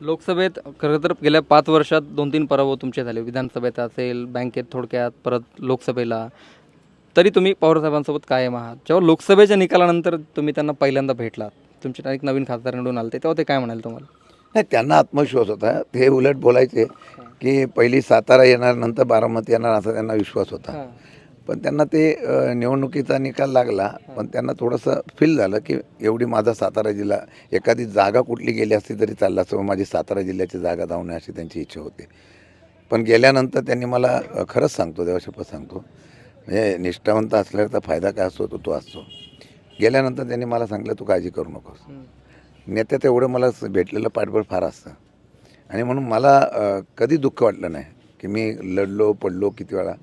लोकसभेत खरं तर गेल्या 5 वर्षात 2-3 पराभव तुमचे झाले. विधानसभेत असेल, बँकेत थोडक्यात, परत लोकसभेला. तरी तुम्ही पवारसाहेबांसोबत कायम आहात. जेव्हा लोकसभेच्या निकालानंतर तुम्ही त्यांना पहिल्यांदा भेटलात, तुमचे एक नवीन खासदार निवडून आले तेव्हा ते काय म्हणाले तुम्हाला? नाही, त्यांना आत्मविश्वास होता. ते उलट बोलायचे की पहिली सातारा येणार, नंतर बारामती येणार, असा त्यांना विश्वास होता. हां. पण त्यांना ते निवडणुकीचा निकाल लागला, पण त्यांना थोडंसं फील झालं की एवढी माझा सातारा जिल्हा, एखादी जागा कुठली गेली असती तरी चाललं असतं, माझी सातारा जिल्ह्याची जागा जाऊ नये अशी त्यांची इच्छा होती. पण गेल्यानंतर त्यांनी मला खरंच सांगतो, देवाशपथ सांगतो, म्हणजे निष्ठावंत असल्याचा फायदा काय असतो तो असतो. गेल्यानंतर त्यांनी मला सांगितलं, तू काळजी करू नकोस. नेत्यात एवढं मला भेटलेलं पाठबळ फार असतं. आणि म्हणून मला कधी दुःख वाटलं नाही की मी लढलो पडलो किती वेळा.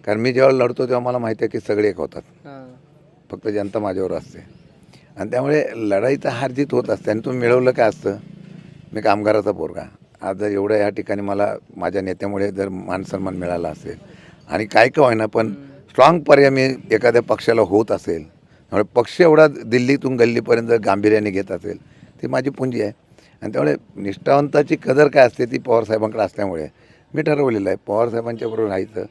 कारण मी जेव्हा लढतो तेव्हा मला माहिती आहे की सगळे एक होतात, फक्त जनता माझ्यावर असते. आणि त्यामुळे लढाईचा हारजीत होत असते. आणि तुम्ही मिळवलं काय असतं, मी कामगाराचा पोरगा, आज जर एवढ्या या ठिकाणी मला माझ्या नेत्यामुळे जर मानसन्मान मिळाला असेल आणि काय का होईना पण स्ट्रॉंग पर्याय मी एखाद्या पक्षाला होत असेल, त्यामुळे पक्ष एवढा दिल्लीतून गल्लीपर्यंत जर गांभीर्याने घेत असेल, ती माझी पुंजी आहे. आणि त्यामुळे निष्ठावंताची कदर काय असते ती पवारसाहेबांकडे असल्यामुळे मी ठरवलेलं आहे पवारसाहेबांच्या बरोबर राहायचं.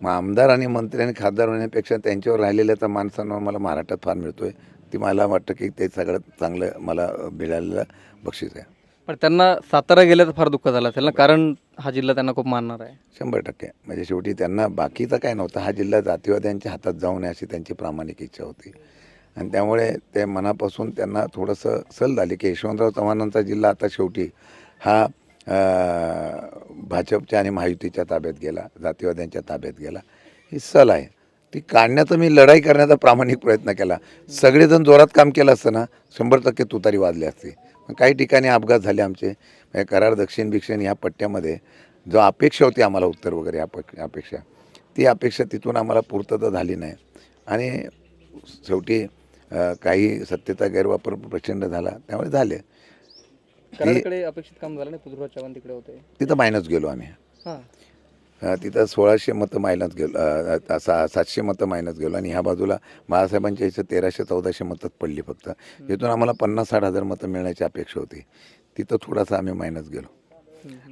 मग आमदार आणि मंत्री आणि खासदार होण्यापेक्षा त्यांच्यावर राहिलेल्याचा मानसन्मान मला महाराष्ट्रात फार मिळतो आहे. ती मला वाटतं की ते सगळ्यात चांगलं मला मिळालेलं बक्षीस आहे. पण त्यांना सातारा गेल्याचं फार दुःख झालं असेल ना, कारण हा जिल्हा त्यांना खूप मानणार आहे. 100% म्हणजे शेवटी त्यांना बाकीचं काय नव्हतं, हा जिल्हा जातीवाद्यांच्या हातात जाऊ नये अशी त्यांची प्रामाणिक इच्छा होती. आणि त्यामुळे ते मनापासून त्यांना थोडंसं सल झाली की यशवंतराव चव्हाणांचा जिल्हा आता शेवटी हा भाजपच्या आणि महायुतीच्या ताब्यात गेला, जातीवाद्यांच्या ताब्यात गेला. ही सल आहे, ती काढण्याचा मी लढाई करण्याचा प्रामाणिक प्रयत्न केला. सगळेजण जोरात काम केलं असतं ना, 100% तुतारी वाजली असती. काही ठिकाणी अपघात झाले आमचे, म्हणजे कराड दक्षिण भिक्षण ह्या पट्ट्यामध्ये जो अपेक्षा होती आम्हाला उत्तर वगैरे अपेक्षा, ती अपेक्षा तिथून आम्हाला पूर्तता झाली नाही. आणि शेवटी काही सत्तेचा गैरवापर प्रचंड झाला, त्यामुळे झाले. कराडकडे अपेक्षित काम झालं नाही, पृथ्वीराज चव्हाण तिकडे होते. तिथं मायनस गेलो आम्ही. हां. तिथं 1600 मतं मायनस गेलो, 700 मतं मायनस गेलो. आणि ह्या बाजूला बाळासाहेबांच्या इथं 1300-1400 मतं पडली फक्त. इथून आम्हाला 50-60 हजार मतं मिळण्याची अपेक्षा होती, तिथं थोडासा आम्ही मायनस गेलो.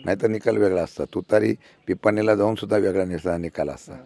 नाहीतर निकाल वेगळा असता, तुतारी पिपाणीला जाऊन सुद्धा वेगळा निकाल असता.